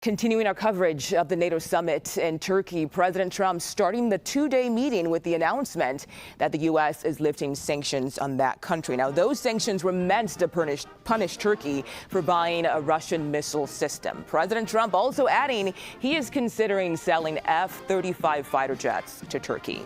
Continuing our coverage of the NATO summit in Turkey, President Trump starting the two-day meeting with the announcement that the U.S. is lifting sanctions on that country. Now, those sanctions were meant to punish Turkey for buying a Russian missile system. President Trump also adding he is considering selling F-35 fighter jets to Turkey.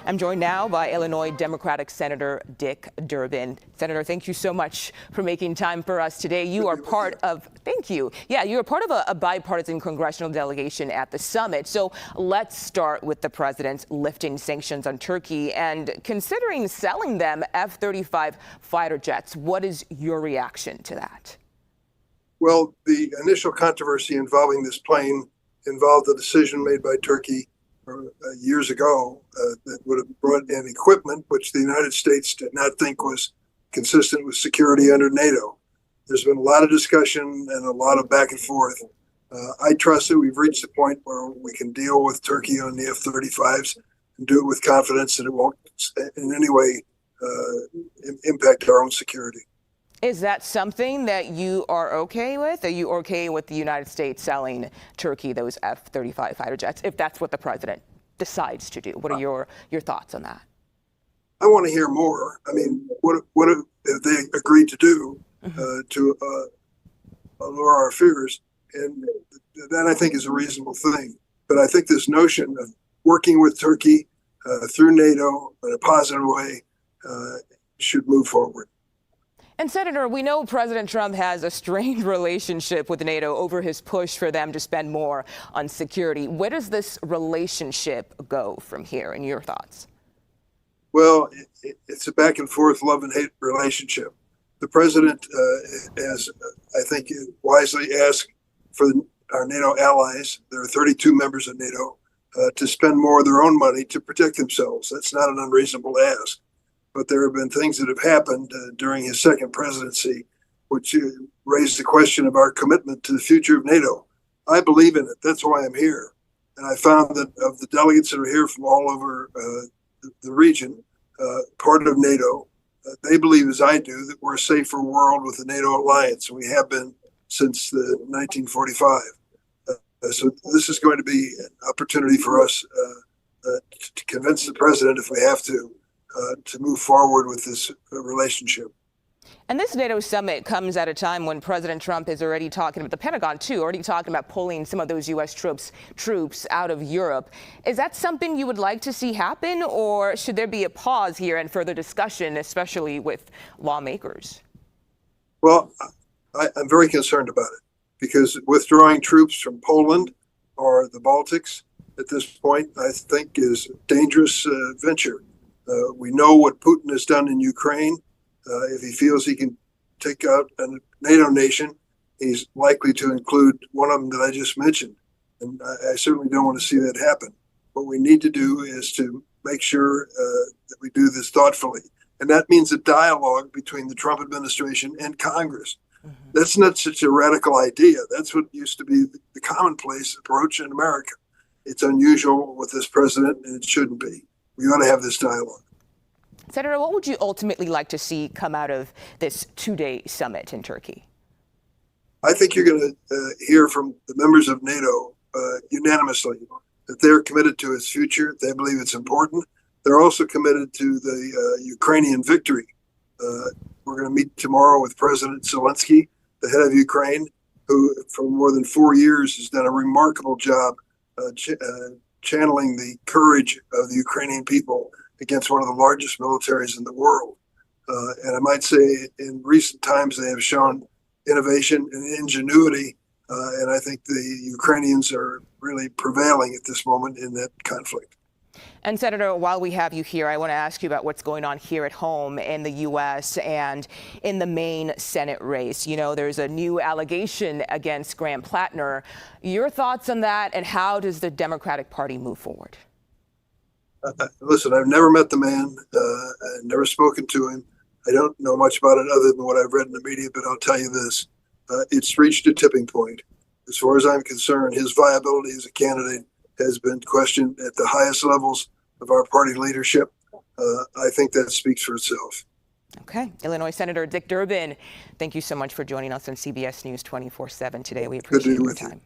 I'm joined now by Illinois Democratic Senator Dick Durbin. Senator, thank you so much for making time for us today. You are part of, thank you. Yeah, you are part of a bipartisan congressional delegation at the summit. So let's start with the president lifting sanctions on Turkey and considering selling them F-35 fighter jets. What is your reaction to that? Well, the initial controversy involving this plane involved a decision made by Turkey years ago that would have brought in equipment which the United States did not think was consistent with security under NATO. There's been a lot of discussion and a lot of back and forth. I trust that we've reached the point where we can deal with Turkey on the F-35s and do it with confidence that it won't in any way impact our own security. Is that something that you are okay with? Are you okay with the United States selling Turkey those F-35 fighter jets, if that's what the president decides to do? What are your thoughts on that? I want to hear more. I mean, what have they agreed to do to lower our fears? And that, I think, is a reasonable thing. But I think this notion of working with Turkey through NATO in a positive way should move forward. And Senator, we know President Trump has a strained relationship with NATO over his push for them to spend more on security. Where does this relationship go from here, in your thoughts? Well, it's a back and forth love and hate relationship. The president has, I think, wisely asked for our NATO allies, there are 32 members of NATO, to spend more of their own money to protect themselves. That's not an unreasonable ask. But there have been things that have happened during his second presidency, which raised the question of our commitment to the future of NATO. I believe in it. That's why I'm here. And I found that of the delegates that are here from all over the region, part of NATO, they believe, as I do, that we're a safer world with the NATO alliance. We have been since the 1945. So this is going to be an opportunity for us to convince the president, if we have to move forward with this relationship. And this NATO summit comes at a time when President Trump is already talking about, the Pentagon too, already talking about pulling some of those U.S. troops out of Europe. Is that something you would like to see happen, or should there be a pause here and further discussion, especially with lawmakers? Well, I'm very concerned about it, because withdrawing troops from Poland or the Baltics at this point, I think, is a dangerous venture. We know what Putin has done in Ukraine. If he feels he can take out a NATO nation, he's likely to include one of them that I just mentioned. And I certainly don't want to see that happen. What we need to do is to make sure that we do this thoughtfully. And that means a dialogue between the Trump administration and Congress. That's not such a radical idea. That's what used to be the commonplace approach in America. It's unusual with this president, and it shouldn't be. We ought to have this dialogue. Senator, what would you ultimately like to see come out of this two-day summit in Turkey? I think you're going to hear from the members of NATO unanimously that they're committed to its future. They believe it's important. They're also committed to the Ukrainian victory. We're going to meet tomorrow with President Zelensky, the head of Ukraine, who for more than 4 years has done a remarkable job channeling the courage of the Ukrainian people against one of the largest militaries in the world. And I might say in recent times they have shown innovation and ingenuity, and I think the Ukrainians are really prevailing at this moment in that conflict. And Senator, while we have you here, I want to ask you about what's going on here at home in the U.S. and in the Maine Senate race. You know, there's a new allegation against Graham Plattner. Your thoughts on that, and how does the Democratic Party move forward? Listen, I've never met the man. I've never spoken to him. I don't know much about it other than what I've read in the media, but I'll tell you this. It's reached a tipping point. As far as I'm concerned, his viability as a candidate has been questioned at the highest levels of our party leadership. I think that speaks for itself. Okay. Illinois Senator Dick Durbin, thank you so much for joining us on CBS News 24/7 today. We appreciate your time.